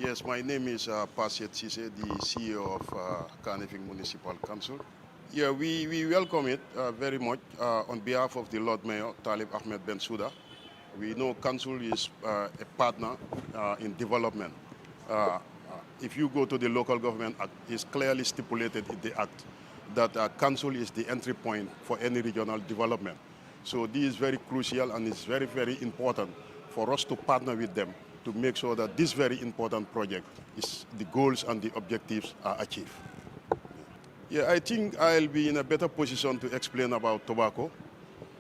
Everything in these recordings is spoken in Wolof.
Yes, my name is Pasiet Sise, the CEO of Carnifing Municipal Council. Yeah, we welcome it very much on behalf of the Lord Mayor, Talib Ahmed Bensouda. We know Council is a partner in development. If you go to the local government act, it's clearly stipulated in the act that Council is the entry point for any regional development. So this is very crucial and it's very, very important for us to partner with them to make sure that this very important project is the goals and the objectives are achieved. Yeah, I think I'll be in a better position to explain about tobacco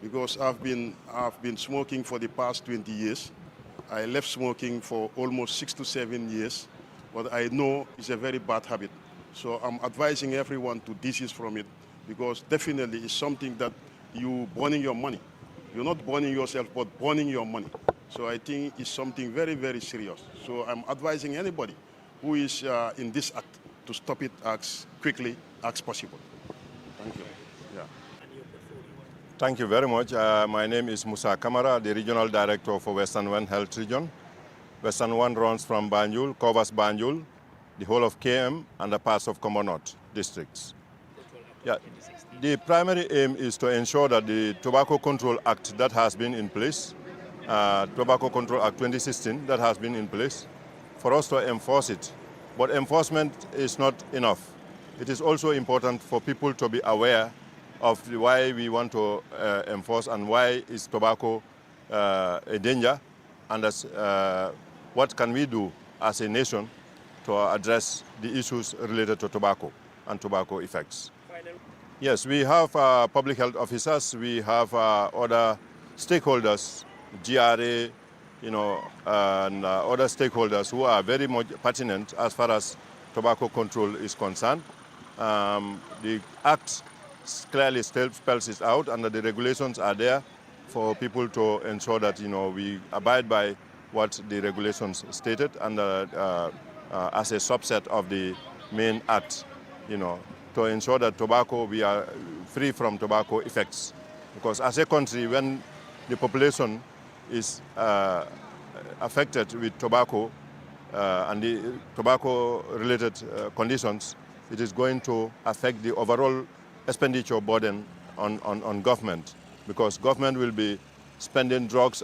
because I've been smoking for the past 20 years. I left smoking for almost 6 to 7 years, but I know it's a very bad habit. So I'm advising everyone to desist from it because definitely it's something that you burning your money. You're not burning yourself, but burning your money. So I think it's something very, very serious. So I'm advising anybody who is in this act to stop it as quickly as possible. Thank you. Yeah. Thank you very much. My name is Musa Kamara, the Regional Director for Western One Health Region. Western One runs from Banjul, covers Banjul, the whole of KM, and the parts of Commonwealth districts. Yeah. The primary aim is to ensure that the Tobacco Control Act that has been in place, Tobacco Control Act 2016 that has been in place, for us to enforce it. But enforcement is not enough. It is also important for people to be aware of why we want to enforce and why is tobacco a danger, and what can we do as a nation to address the issues related to tobacco and tobacco effects. Yes, we have public health officers, we have other stakeholders, GRA, and other stakeholders who are very much pertinent as far as tobacco control is concerned. The Act clearly spells it out, and the regulations are there for people to ensure that we abide by what the regulations stated, and as a subset of the main Act, to ensure that we are free from tobacco effects. Because as a country, when the population is affected with tobacco and the tobacco-related conditions, it is going to affect the overall expenditure burden on government, because government will be spending drugs,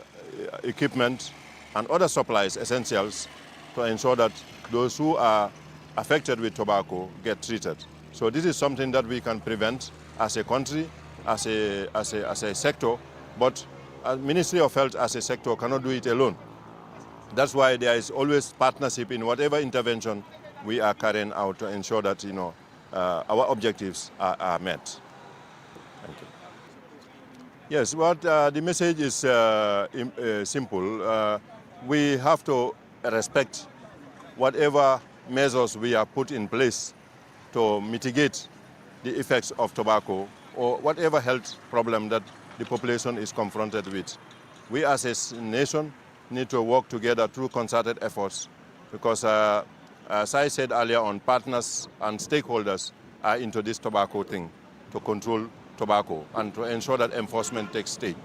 equipment, and other supplies, essentials, to ensure that those who are affected with tobacco get treated. So this is something that we can prevent as a country, as a sector, but Ministry of Health as a sector cannot do it alone. That's why there is always partnership in whatever intervention we are carrying out to ensure that our objectives are met. Thank you. Yes, the message is simple. We have to respect whatever measures we have put in place to mitigate the effects of tobacco or whatever health problem that the population is confronted with. We as a nation need to work together through concerted efforts because, as I said earlier on, partners and stakeholders are into this tobacco thing to control tobacco and to ensure that enforcement takes stage.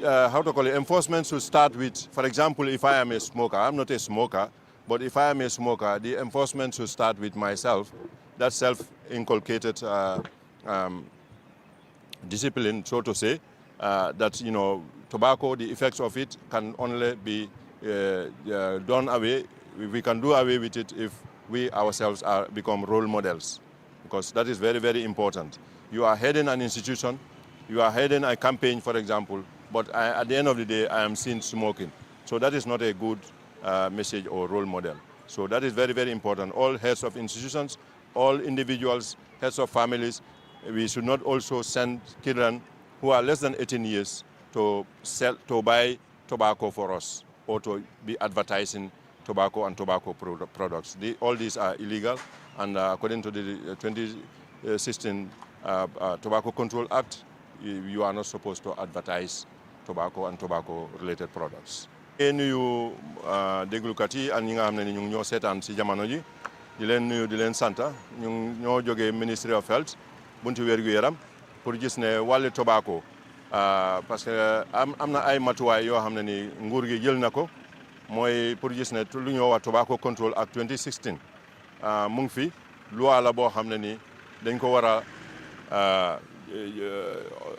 Enforcement should start with, for example, if I am a smoker, I'm not a smoker, but if I am a smoker, the enforcement should start with myself. That self-inculcated discipline, so to say, that tobacco, the effects of it can only be done away. We can do away with it if we ourselves become role models, because that is very, very important. You are heading an institution, you are heading a campaign, for example, but at the end of the day, I am seen smoking. So that is not a good message or role model. So that is very, very important. All heads of institutions, all individuals, heads of families, we should not also send children who are less than 18 years to buy tobacco for us or to be advertising tobacco and tobacco products. All these are illegal, and according to the 2016 Tobacco Control Act, you are not supposed to advertise tobacco and tobacco-related products. nuyu déglukat yi ak ñi nga xam ne ni ñu ngi ñoo seetaan si jamono ji di leen nuyu di leen santa ñu ñoo jógee Ministry of Health buntu wér-gu-yaram pour gis ne wàllu tobacco parce que am na ay matuwaay yoo xam ne ni nguur gi jël na ko mooy pour gis ne lu ñoo wax tobacco control ak 2016 mu ngi fi loi la boo xam ne nii dañ ko war a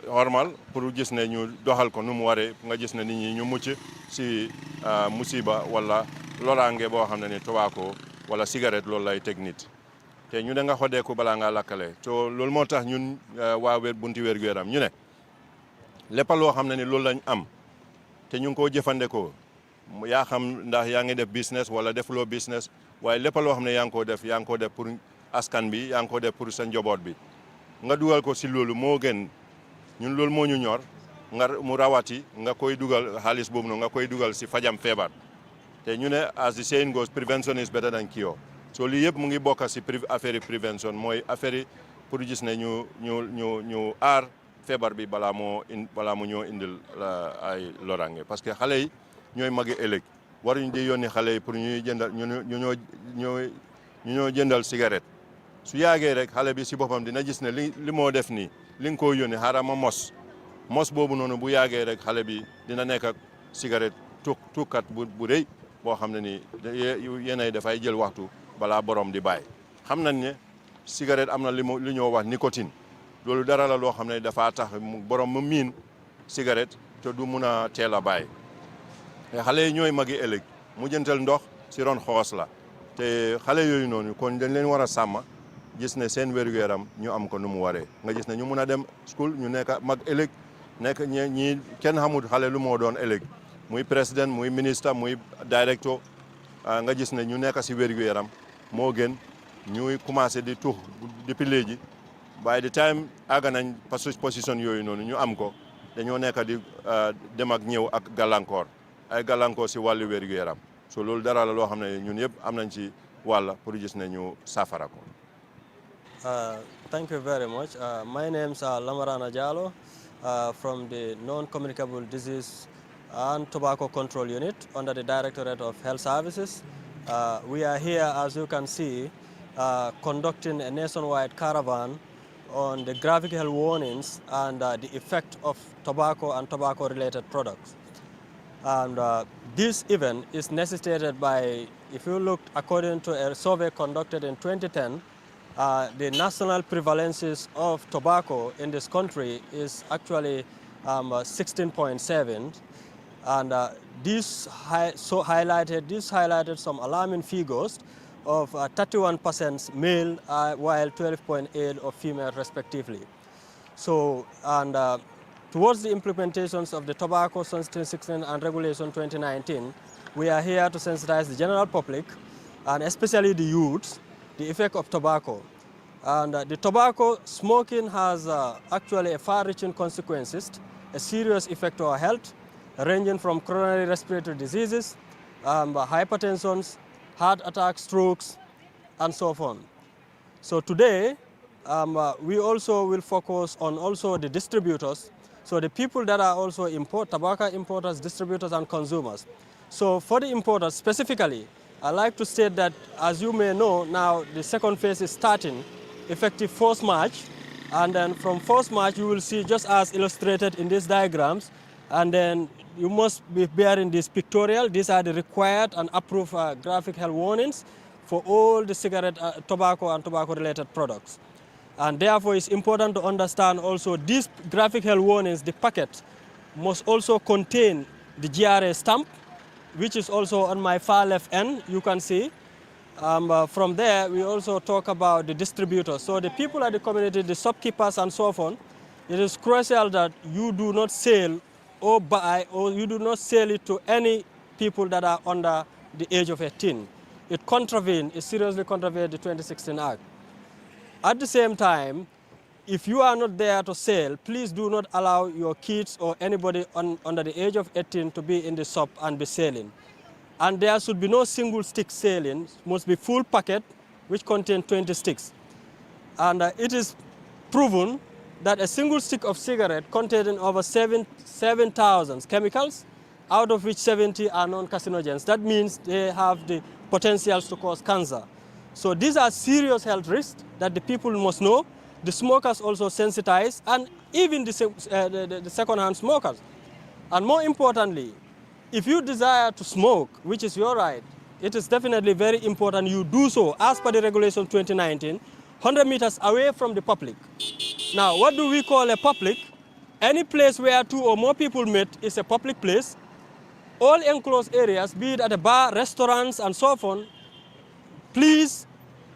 hormal pour gis ne ñu doxal ko nu mu waree nga gis ne nit ñi ñu mucc si musiba wala loraange boo xam ne ni tobacco wala cigarette loolu lay teg nit te ñu ne nga xodeeku balaa ngaa lakkale to loolu moo tax ñun waa bunti wér-gu-yaram ñu ne lépp loo xam ne ni loolu lañ am te ñu ngi koo jëfandikoo yaa xam ndax yaa ngi def business wala defuloo business waaye lépp loo xam ne yaa ngi koo def pour askan bi yaa ngi koo def pour sa njaboot bi nga dugal ko si loolu moo gën ñun loolu moo ñu ñor mu rawati nga koy dugal xaalis boobu noonu nga koy dugal si fajam feebar te ñu ne as the saying goes prevention is better than cure so lii yëpp mu ngi bokk si affaire yi prévention mooy affaire yi pour gis ne ñu aar feebar bi balaa mu ñoo indil ay lorange parce que xale yi ñooy magi ëllëg waruñu di yónni xale yi pour ñuy jëndal ñoo jëndal cigarette su yàggee rek xale bi si boppam dina gis ne li moo def nii li nga ko yónni xaaral ma mos boobu noonu bu yàggee rek xale bi dina nekk ak cigarette tuukat bu rëy boo xam ne ni yenay dafay jël waxtu balaa borom di bàyyi xam nañ ne cigarette am na li ñoo wax nicotine loolu dara la loo xam ne dafa tax borom mu miin cigarette te du mun a teel a bàyyi xale yi ñooy magi ëllëg mu jëntal ndox si ron xoos la te xale yooyu noonu kon dañ leen war a sàmm gis ne seen wér-gu-yaram ñu am ko nu mu waree nga gis ne ñu mun a dem school ñu nekk mag ëllëg nekk ñi kenn xamul xale lu moo doon ëllëg muy président muy ministre muy directeur nga gis ne ñu nekk si wér-gu-yaram moo gën ñuy commencé di tux depuis léegi by the time àgg nañ position yooyu noonu ñu am ko dañoo nekk di dem ak ñëw ak gàllankoor ay gàllankoor si wàllu wér-gu-yaram so loolu dara la loo xam ne ñun yëpp am nañ ci wàll pour gis ne ñu saafara ko. Thank you very much. My name is Lamarana Jallo from the Non-Communicable Disease and Tobacco Control Unit under the Directorate of Health Services. We are here, as you can see, conducting a nationwide caravan on the graphic health warnings and the effect of tobacco and tobacco-related products. And this event is necessitated by, if you look according to a survey conducted in 2010, the national prevalences of tobacco in this country is actually 16.7, and this highlighted some alarming figures of 31% male, while 12.8% of female, respectively. So, and towards the implementations of the Tobacco Sensitivity 16 and Regulation 2019, we are here to sensitize the general public, and especially the youths, the effect of tobacco. And the tobacco smoking has actually a far-reaching consequences, a serious effect to our health, ranging from coronary respiratory diseases, hypertension, heart attacks, strokes, and so on. So today, we also will focus on also the distributors, so the people that are also tobacco importers, distributors, and consumers. So for the importers specifically, I'd like to state that, as you may know, now the second phase is starting, effective 1st March. And then from 1st March, you will see, just as illustrated in these diagrams, and then you must be bearing this pictorial. These are the required and approved graphic health warnings for all the cigarette, tobacco, and tobacco-related products. And therefore, it's important to understand also these graphic health warnings, the packet, must also contain the GRA stamp, which is also on my far left end, you can see. From there, we also talk about the distributors. So the people at the community, the shopkeepers and so on, it is crucial that you do not sell or buy, or you do not sell it to any people that are under the age of 18. It seriously contravenes the 2016 Act. At the same time, if you are not there to sell, please do not allow your kids or anybody under the age of 18 to be in the shop and be selling. And there should be no single stick selling, it must be full packet, which contains 20 sticks. And it is proven that a single stick of cigarette containing over 7,000 chemicals, out of which 70 are non-carcinogens. That means they have the potential to cause cancer. So these are serious health risks that the people must know. The smokers also sensitize, and even the second-hand smokers. And more importantly, if you desire to smoke, which is your right, it is definitely very important you do so as per the regulation 2019, 100 meters away from the public. Now, what do we call a public? Any place where 2 or more people meet is a public place. All enclosed areas, be it at a bar, restaurants, and so on, please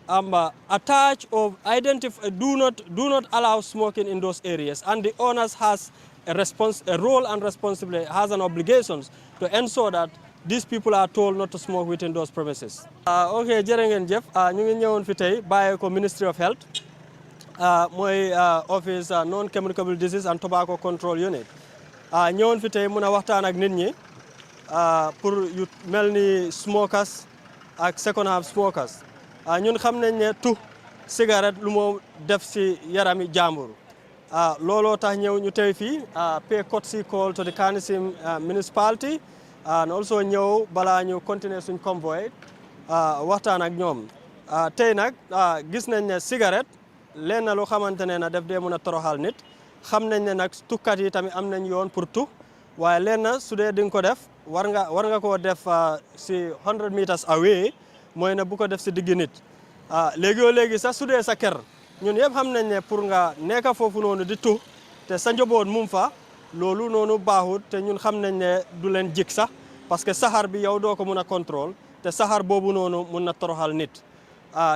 attach or identify, do not allow smoking in those areas. And the owners has a role and responsibility, has an obligation to ensure that these people are told not to smoke within those premises. Okay, jërë ngeen jëf ñu ngi ñëwoon fi tey bàyyi ko Ministry of Health mooy office non-communicable disease and tobacco control unit ñëwoon fi tey mun a waxtaan ak nit ñi pour yu mel ni smokers ak second hand smokers ñun xam nañ ne cigarette lu moo def si yarami jàmbur looloo tax ñëw ñu tey fii pay courtesy call to the Kanifing municipality and also ñëw balaa ñu continuer suñ convoy waxtaan ak ñoom tey nag gis nañ ne cigarette leen na loo xamante ne na def dee mun a toroxal nit xam nañ ne nag tukkat yi tamit am nañ yoon pour tu waaye leen na su dee di nga ko def war nga koo def si 100 meters away mooy ne bu ko def si digg nit léegi sax su dee sa kër ñun yëpp xam nañ ne pour nga nekk foofu noonu di tu te sa njaboot mum fa loolu noonu baaxut te ñun xam nañ ne du leen jik sax parce que saxaar bi yow doo ko mun a contrôle te saxaar boobu noonu mun na toroxal nit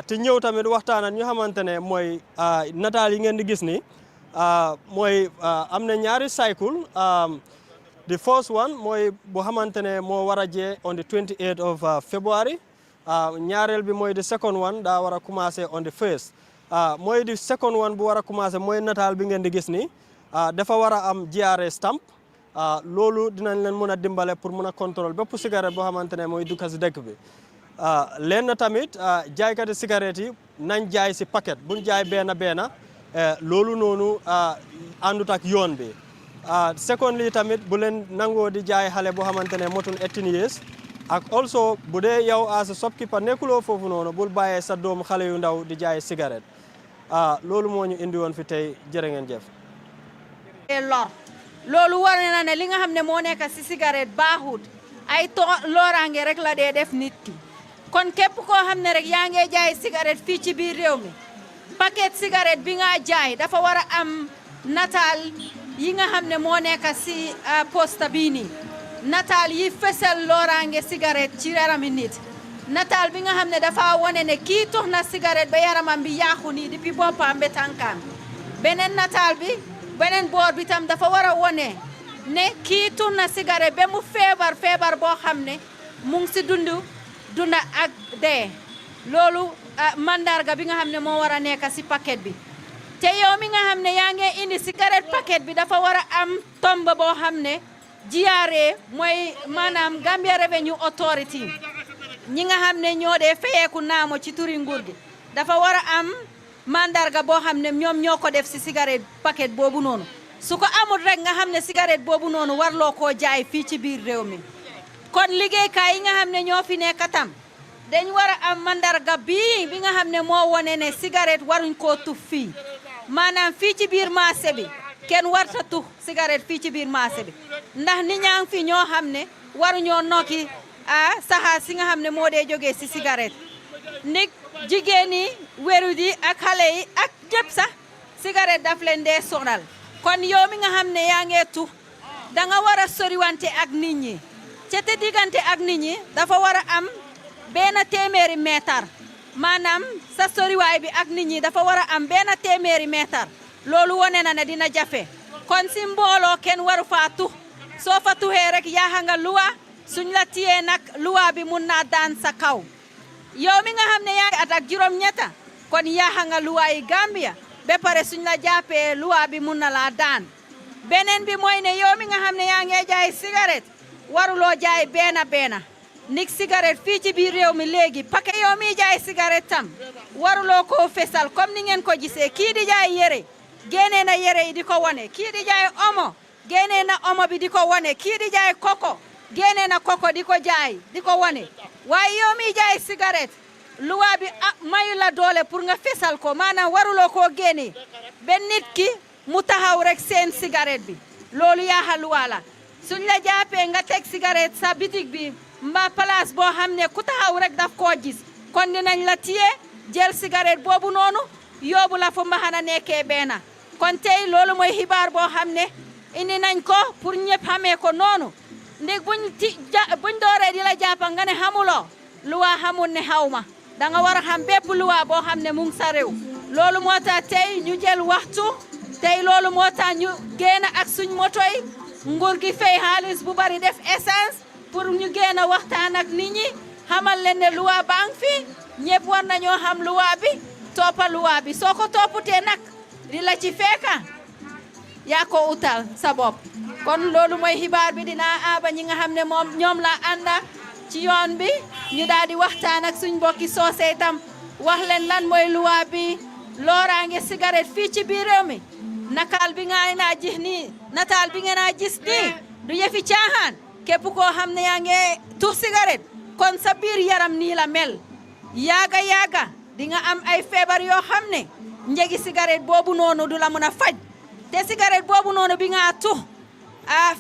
te ñëw tamit waxtaan ak ñu xamante ne mooy nataal yi ngeen di gis ni mooy am na ñaari cycle the first one mooy bu xamante ne moo war a jee on the 28th of February ñaareel bi mooy the second one daa war a commencé on the 1st mooy the second one bu war a commencé mooy nataal bi ngeen di gis ni dafa war a am GRA stamp loolu dinañ leen mën a dimbale pour mën a contrôle bépp cigarette boo xamante ne mooy dugg si dëkk bi leen na tamit jaaykati cigarette yi nañ jaay si paquet buñ jaay benn loolu noonu àndut ak yoon bi secondly tamit bu leen nangoo di jaay xale boo xamante ne motun 18 years ak also bu dee yow as a shopkeeper nekkuloo foofu noonu bul bàyyee sa doom xale yu ndaw di jaay cigarette loolu moo ñu indi woon fi tey jërë ngeen jëf lor loolu war na ne li nga xam ne moo nekk si cigarette baaxut ay loraange rek la dee def nit ki kon képp koo xam ne rek yaa ngi jaay cigarette fii ci biir réew mi paquet cigarette bi nga jaay dafa war a am nataal yi nga xam ne moo nekk si posta bii nii nataal yi fesal loraange cigarette ci yarami nit nataal bi nga xam ne dafa wone ne kii tux na cigarette ba yaramam bi yaaxu nii depuis boppam ba tànkaam beneen nataal bi beneen boor bi tam dafa war a wone ne kii tux na cigarette ba mu feebar boo xam ne mu ngi si dunda ak dee loolu mandarga bi nga xam ne moo war a nekk si paquet bi te yow mi nga xam ne yaa ngi indi cigarette paquet bi dafa war a am tomb boo xam ne GRA mooy maanaam Gambia Revenue Authority ñi nga xam ne ñoo dee fayeeku naamo ci turi nguur gi dafa war a am mandarga boo xam ne ñoom ñoo ko def si cigarette paquet boobu noonu su ko amul rek nga xam ne cigarette boobu noonu warloo koo jaay fii ci biir réew mi kon liggéeykaay yi nga xam ne ñoo fi nekk tam dañ war a am mandarga bi nga xam ne moo wone ne cigarette waruñ koo tux fii maanaam fii ci biir marché bi kenn warta tux cigarette fii ci biir marché bi ndax nit ñaa ngi fi ñoo xam ne waruñoo nokki saxaar si nga xam ne moo dee jógee si cigarette nit jigéen yi wéru yi ak xale yi ak ñëpp sax cigarette daf leen dee sonal kon yow mi nga xam ne yaa ngee tux da nga war a soriwante ak nit ñi ca te diggante ak nit ñi dafa war a am benn téeméeri meetar maanaam sa soriwaay bi ak nit ñi dafa war a am benn téeméeri meetar loolu wone na ne dina jafe kon si mbooloo kenn waru faa tux soo fa tuxee rek yaaxa nga luwa suñ la tiyee nag luwa bi mun naa daan sa kaw yow mi nga xam ne yaa ngi at ak juróom-ñetta kon yaaxa nga luwa yi Gambia ba pare suñ la jàppee luwa bi mun na laa daan beneen bi mooy ne yow mi nga xam ne yaa ngi jaay cigarette waruloo jaay benn nik cigarette fii ci biir réew mi léegi paquet yow mi jaay cigarette tam waruloo koo fesal comme ni ngeen ko gisee kii di jaay yére génnee na yére yi di ko wane kii di jaay omo génnee na omo bi di ko wane kii di jaay koko génnee na koko di ko jaay di ko wane waaye yow mi jaay cigarette luwa bi mayu la doole pour nga fesal ko maanaam waruloo koo génnee benn nit ki mu taxaw rek seen cigarette bi loolu yaaxa luwa la suñ la jàppee nga teg cigarette sa bitig bi mbaa place boo xam ne ku taxaw rek daf koo gis kon dinañ la tiye jël cigarette boobu noonu yóbbu la fu mbaxana nekkee benn kon tey loolu mooy xibaar boo xam ne indi nañ ko pour ñëpp xamee ko noonu ndig buñ dooree di la jàppa nga ne xamuloo luwaa xamul ne xaw ma da nga war a xam bépp luwaa boo xam ne mu ngi sa réew loolu moo tax tey ñu jël waxtu tey loolu moo tax ñu génn ak suñ moto yi nguur gi fay xaalis bu bari def essence pour ñu génn waxtaan ak nit ñi xamal leen ne luwaa baa ngi fi ñëpp war nañoo xam luwaa bi toppa luwaa bi soo ko topputee nag di la ci fekka yaa ko utal sa bopp kon loolu mooy xibaar bi dinaa aaba ñi nga xam ne moom ñoom la ànda ci yoon bi ñu daal di waxtaan ak suñ mbokki soose itam wax leen lan mooy luwaa bi looraange cigarette fii ci biir réew mi nataal bi ngeen a gis nii du yëfi caaxaan képp koo xam ne yaa ngi tux cigarette kon sa biir yaram nii la mel yaaga di nga am ay feebar yoo xam ne njëgi cigarette boobu noonu du la mën a faj te cigarette boobu noonu bi nga tux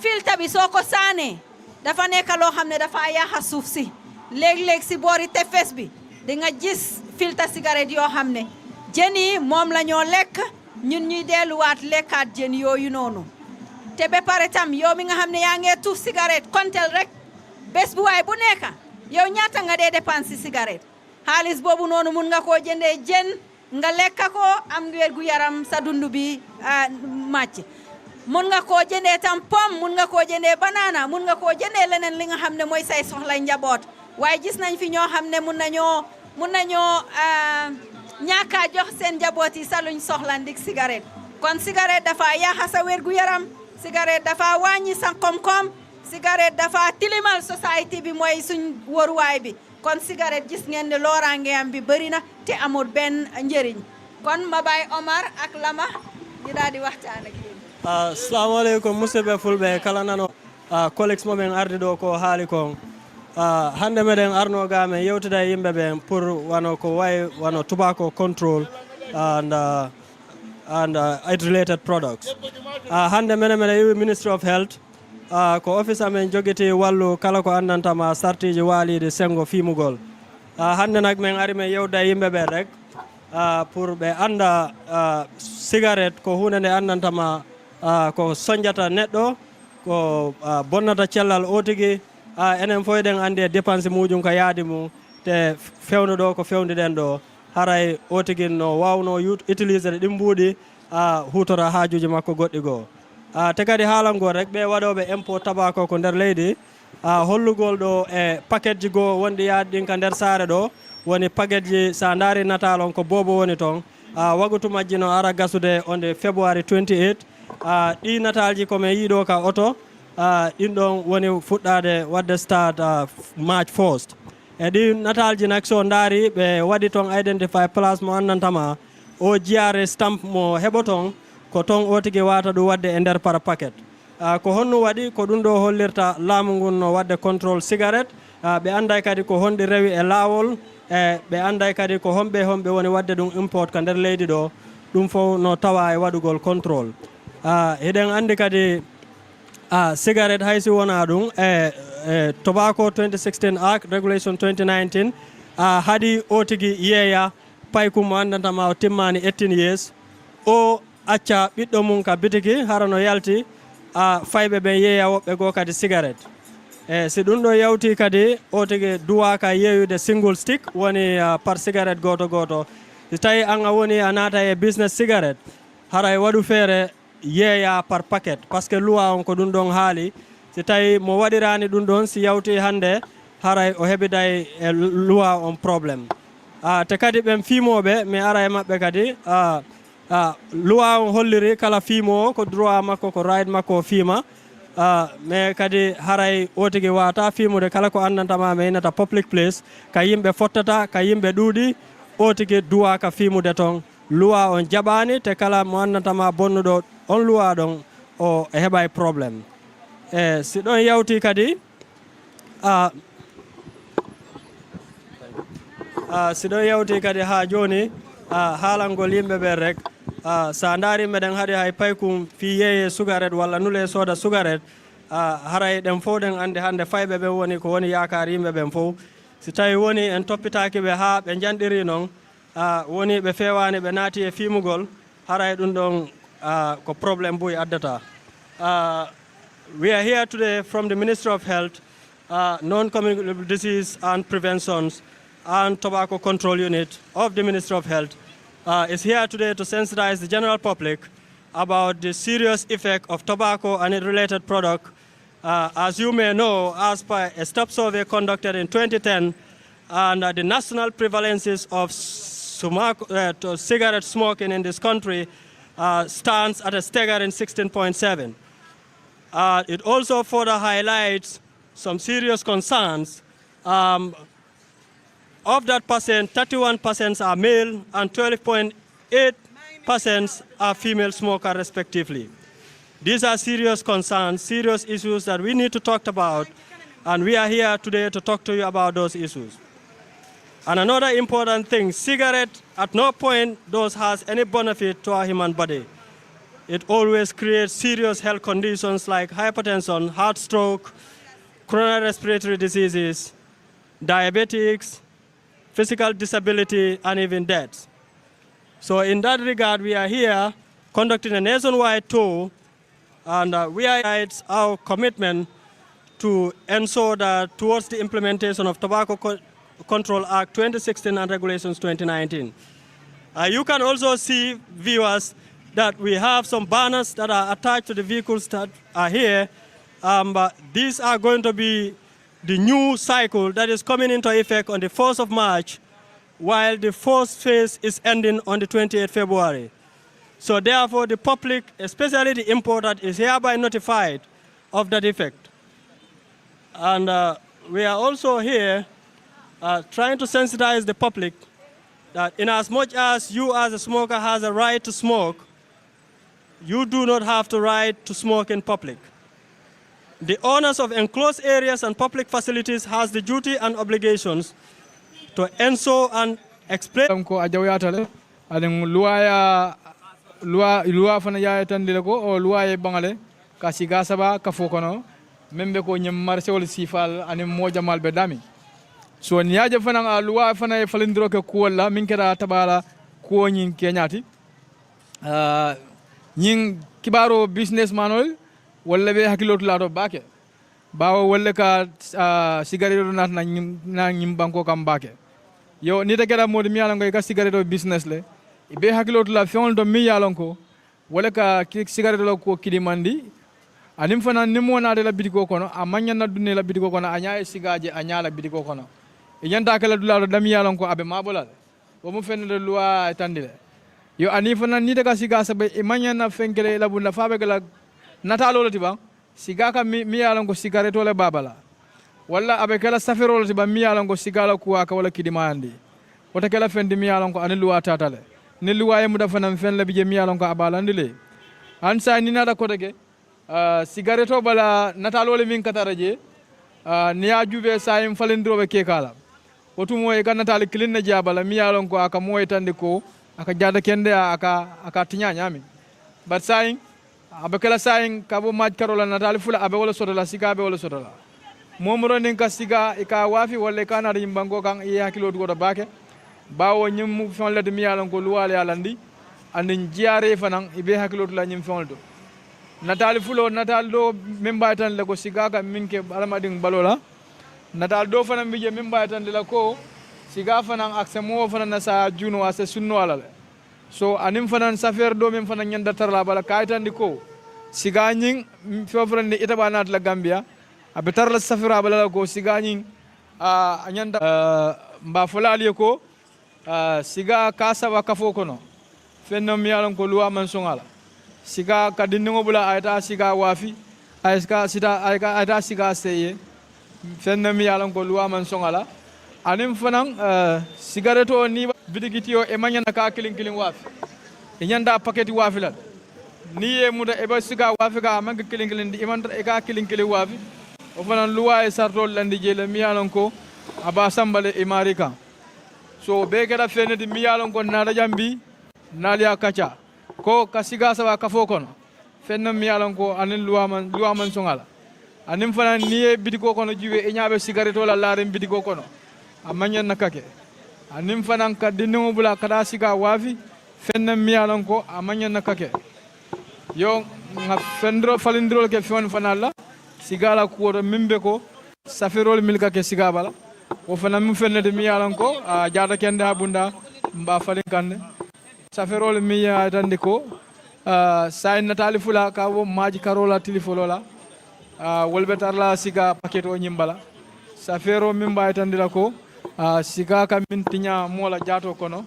filtre bi soo ko saanee dafa nekk loo xam ne dafa yaaxa suuf si léeg-léeg si boori tefes bi di nga gis filtre cigarette yoo xam ne jën yi moom la ñoo lekk ñun ñuy delluwaat lekkaat jën yooyu noonu te ba pare tam yow mi nga xam ne yaa ngee tux cigarette kontel rek bés bu waay bu nekk yow ñaata nga dee dépense si cigarette xaalis boobu noonu mun nga koo jëndee jën nga lekka ko am wér gu yaram sa dund bi màcc mun nga koo jëndee tam pomme mun nga koo jëndee banana mun nga koo jëndee leneen li nga xam ne mooy say soxla njaboot waaye gis nañ fi ñoo xam ne mun nañoo ñaaka jox seen njaboot yi sa luñ soxla ndik cigarette kon cigarette dafa yaaxa sa wér gu yaram cigarette dafa wàññi sa koom-koom cigarette dafa tilimal société bi mooy suñ waruwaay bi kon cigarette gis ngeen ne looraange am bi bëri na te amul benn njëriñ kon ma bàyyi Omar ak Lama di daal di waxtaan ak yéen. Assalamu alaikum musidɓe fulɓe kala nano colleagues momin ardi ɗo ko haali kon hande meɗen arno ga men yewtida e yimɓe ɓen pour wano ko wayi wano tobacco control and it related products hande menen meɗen yewi ministry of health ko office amen joguiti wallu kala ko andantama sartiji waalide sengo fimugol hande nak men ari men yewda yimɓe ɓe rek pour ɓe anda cigarette ko hunde nde andantama ko soñjata neɗɗo ko bonnata cellal o tigui enen fof eɗen andi e dépense mujum ko yaadi mum te fewno ɗo ko fewniɗen ɗo haray o tigui no wawno utiliser ɗin mbuuɗi hutora haajuji makko goɗɗi goo te kadi haalango rek ɓe waɗoɓe impôt tobacco ko nder leydi hollugol ɗo e paquet ji goo wonɗi yaadi ɗin ka nder saare ɗo woni paquet ji sa daari natal on ko boobo woni toon wagutu majji no ara gasude on de février 28 ɗi natalji komin yiiɗo ka oto ɗin ɗon woni fuɗɗade wadde start March 1st e ɗi natalji nak so daari ɓe waɗi toon identify place mo andantama o jiyare stamp mo heɓo toon ko toon o tigui wata ɗum wadde e nder par paquet ko honno waɗi ko ɗum ɗo hollirta laamu ngun no wadde contrôle cigarette ɓe anday kadi ko honɗi rewi e laawol e ɓe anday kadi ko homɓe woni wadde ɗum import ka nder leydi ɗo ɗum fof no tawa e waɗugol contrôle eɗen andi kadi cigarette haysi wona ɗum e tobacco 2016 act regulation 2019 haɗi o tigui yeeya paykum mo andantama o timmani 18 years o acca ɓiɗɗo mum ka bitiki hara no yalti fayɓe ɓe yeeya woɓɓe goo kadi cigarette e si ɗum ɗo yawti kadi o tigui duwaka yeeyude single stick woni par cigarette goto si tawi an a woni a naata e business cigarette haray waɗu feere yeeya par paquet par ce que loi on ko ɗum ɗon haali si tawi mo waɗirani ɗum ɗon si yawti hande haray o heɓiday e loi on probléme te kadi ɓen fimoɓe mi ara e maɓɓe kadi loi on holliri kala fimowo ko droit makko ko right makko o fiima mais kadi haray o tigui wata fimude kala ko andantama mi innata public place ka yimɓe fottata ka yimɓe ɗuuɗi o tigui duwaka fimude toon loi on jaɓani te kala mo andantama bonnuɗo on loi ɗon o heɓay probléme e si ɗon yawti kadi si ɗon yawti kadi ha joni haalangol yimɓeɓe rek sa daari meɗen haɗi hay paykum fi yeeye cigarette walla nule sooda cigarette haray ɗen fof ɗen ande hande fayɓe ɓe woni ko woni yakar yimɓe ɓen fof si tawi woni en toppitaki ɓe ha ɓe janɗiri noon woni ɓe fewani ɓe naati e fimugol haray ɗum ɗon ko probléme boyi addata. We are here today from the Ministry of Health, Non-Communicable Disease and Prevention and Tobacco Control Unit of the Ministry of Health is here today to sensitize the general public about the serious effect of tobacco and its related product. As you may know, as per a STOP survey conducted in 2010, and the national prevalences of cigarette smoking in this country stands at a staggering 16.7. It also further highlights some serious concerns. Of that percent, 31% are male and 12.8% are female smokers respectively. These are serious concerns, serious issues that we need to talk about, and we are here today to talk to you about those issues. And another important thing, cigarette at no point those has any benefit to our human body. It always creates serious health conditions like hypertension, heart stroke, coronary respiratory diseases, diabetics, physical disability, and even death. So in that regard, we are here conducting a nationwide tour, and we are our commitment to ensure that towards the implementation of Tobacco Control Act 2016 and Regulations 2019. You can also see, viewers, that we have some banners that are attached to the vehicles that are here. But these are going to be the new cycle that is coming into effect on the 1st of March, while the first phase is ending on the 28th February. So therefore, the public, especially the importer, is hereby notified of that effect. And we are also here trying to sensitize the public that in as much as you as a smoker has a right to smoke, you do not have the right to smoke in public. The owners of enclosed areas and public facilities has the duty and obligations to ensure and explain. Ko ajawiyatale adeng luwa fana ya tandile ko o luwa e bangale ka siga saba ka fokono membe ko nyem marché wol sifal anem moja mal be dami so niaje fana luwa fana e falindiro ke ko wala min keda tabala ko nyin kenyati nyin kibaro businessman wala be hakilot lado bake bawo wala ka cigarette nat na nyim banko kam bake yo ni takeda modi mi yalango ka cigarette business le be hakilot la fion do mi yalango wala ka cigarette lo ko kidimandi anim fana nimo na de la bidiko kono amanya na dunne la bidiko kono anya e sigaje anya la bidiko kono e nyanta kala dulado dam yalango abe mabolal bo mu fenne de loi tandile yo ani fana ni daga siga sabe e manya na fenkele la bunda fabe gala natalo lati ba siga ka mi yalango cigarette le babala walla abe kala safero lati ba mi yalango sigala kuwa ka wala kidimandi wota kala fendi mi yalango ani loi tatale ni loi mu da fana fen la bije mi yalango abalandile ansa ni nada ko dege cigarette bala natalo le min kataraje ni ya jube sayim falendrobe kekala wotumo e kan natale kilin na jabala mi yalango aka moy tande ko aka jada kende aka tinya nyami bat sayin abe kala sayin kabo maj karola natale fula abe wala sotola siga abe wala sotola momro nin ka siga e ka wafi wala kana ri mbango kan e hakilo do bake bawo nyim fon la de mi yalan ko luwale yalandi andin jiare fanan ibe hakilo la nyim fon do natale fulo natale do memba tan le ko siga ka minke alamading balola natale do fanan bije memba tan le ko siga fanan akse mo fanan na sa juno ase sunno alale so anim fanan safer do mem fanan nyanda tarla bala kaytan di ko siga nyin fofran ni itaba nat la Gambia abe tarla safira bala ko siga nyin nyanda mba folali ko siga kasa wa kafo kono fenno mi yalan ko luwa man songala siga kadinno bula ayta siga wafi ayska sita ayta siga seye fenno mi yalan ko luwa man songala anim fanan cigarette o ni bidigitio e manyana ka kilin wafi e nyanda paquet wafi la ni e muda e ba siga wafi ka manga kilin di imanda e ka kilin wafi o fanan luwa e sartol landi jele mi yalan ko aba sambale e marika so be gada fene di mi yalan ko nada jambi nalia kacha ko kasiga sawa kafo kono fenno mi yalan ko anin luwa man songala anim fana niye bidiko kono jiwe e nyaabe cigarette wala laare bidiko kono amanya nakake anim fana ka dinno bula kada siga wafi fenna miyalon ko amanya nakake yo nga fendro falindrol ke fon fana la sigala ko mimbe ko safirol milka ke siga bala o fana mi fennede miyalon ko jaata kende abunda mba falin kande safirol mi ya tandi ko say natali fula ka wo maji karola tilifolola wolbe tarla siga paketo nyimbala safero min bay tandila ko siga kam min tinya mola jato kono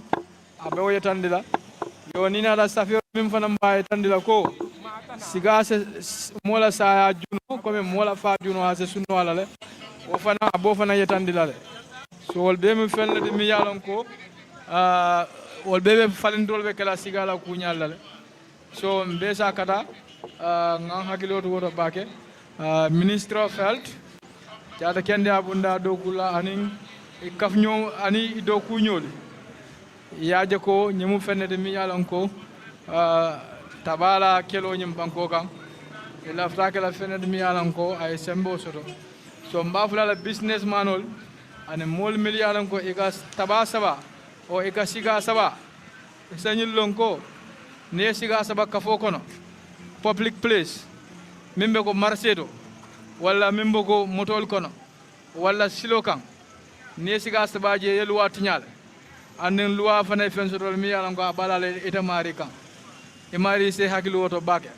abe o yetandila yo ni na da safero min fana bay tandila ko siga se mola sa juno ko mola fa juno ha se sunno ala le o fana abo fana yetandila le so wolbe mi fellede mi yalon ko wolbe be falindol be kala siga la kunyalla le so mbesa kata ngan hakiloto woto bake Minister of Health jata kende abunda do kula anin kafnyo ani do kunyoli yaaje ko nyimu fennede mi yalan ko tabala kelo nyim banko kan ila frake la fennede mi yalan ko ay sembo soto so mbafula la business manol ane mol mil yalan ko ega taba saba o ega siga saba sanyil lonko ne siga saba kafo kono public place mimbe ko marché to walla mimbe ko motol kono walla silo kan ne siga sabaje ye luwa tinyal anden luwa fana fensotol mi yalan ko balale ita mari kan e mari se hakilo to bake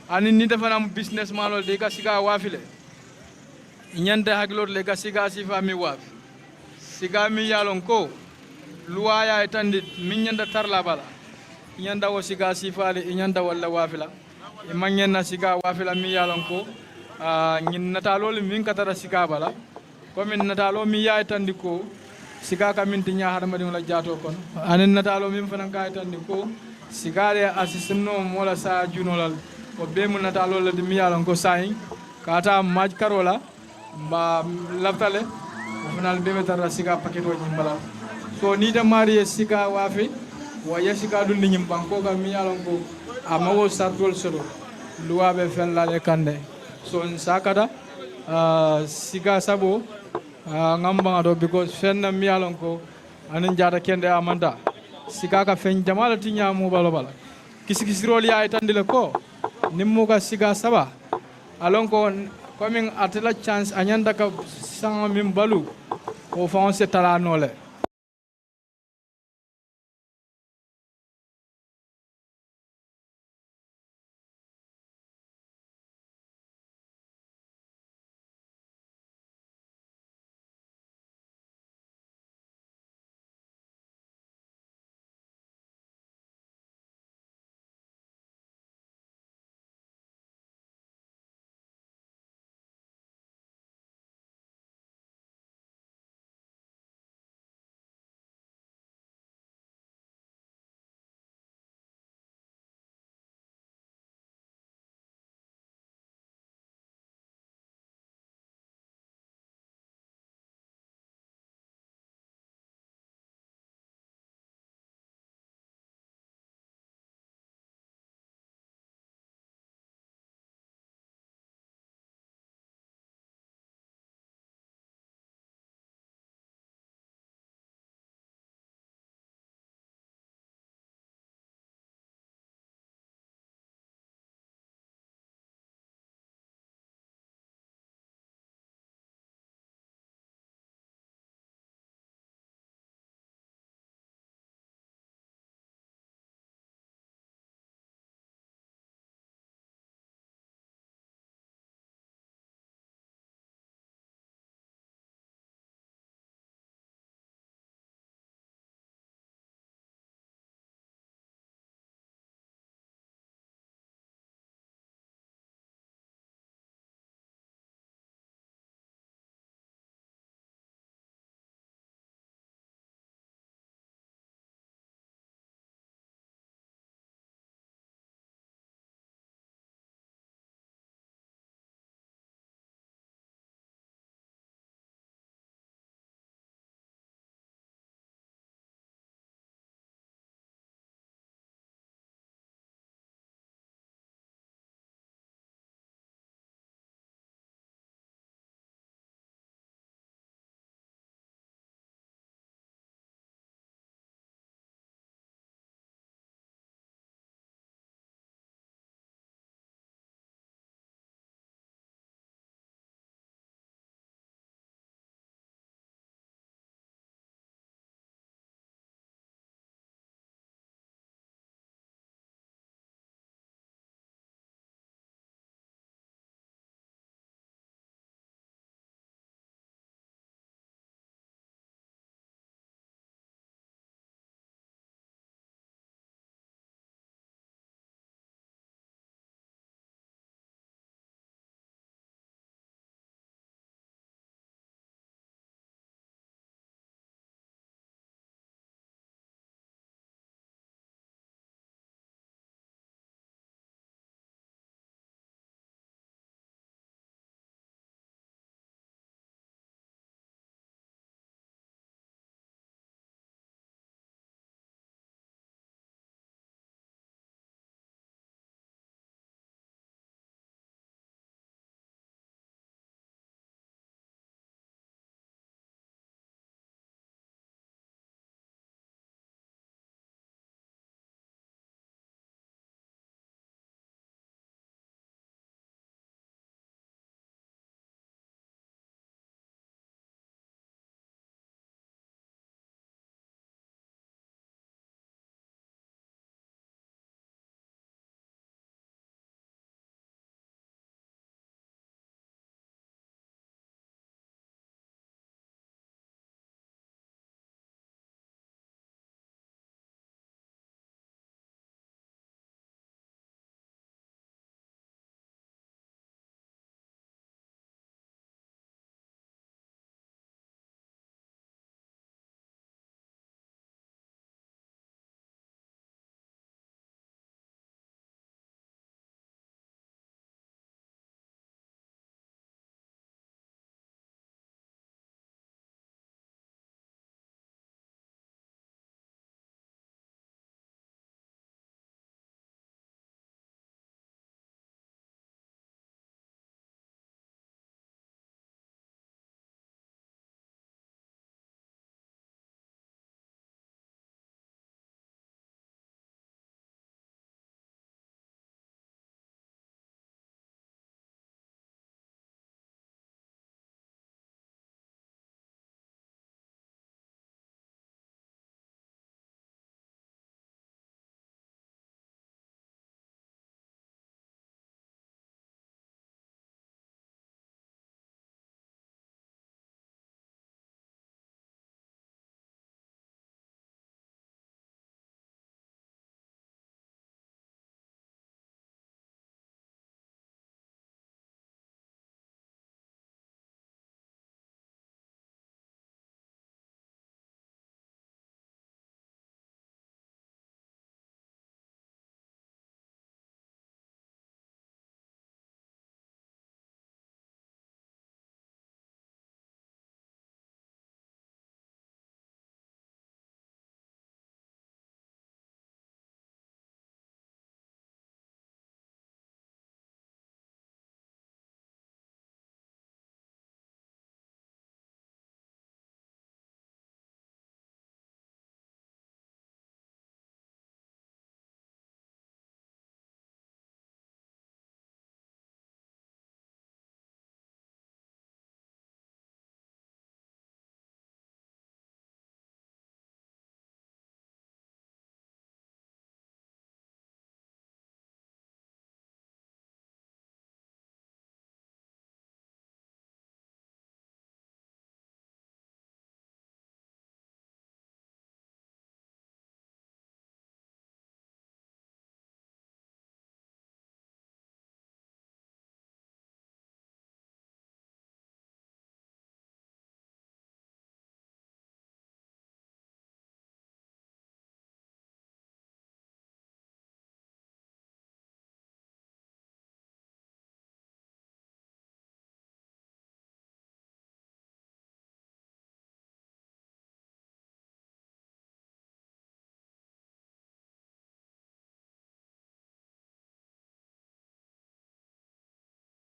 ani ni defana business manol de ka siga wafile nyanda hakilo le ka siga sifa mi wafi siga mi yalon ko luwa ya tandi min nyanda tarla bala nyanda wo siga sifale nyanda walla wafila e mangenna siga wafila mi yalon ko nyin natalol min katara siga bala ko min natalo mi yaay tandi ko siga ka min tinya har madi la jato kon anen natalo min fanan ka tandi ko sigare asisno mola sa junolal ko be mun natalo la mi yalon ko sayin kata maj karola ba laftale fanal be metara siga paketo nyimbala so ni da mari siga wafi wa yasika dun nyim banko ga mi yalon ko amawo sartol soro luwabe fen la le kande so sakada siga sabo ngamba do because fen mi yalon ko anin jata kende amanda siga ka fen jamala tinya mo balo bala kisikisirol ya itandile ko nimmo ka siga saba alon ko coming atela chance anyanda ka sang min balu o fon se tala nole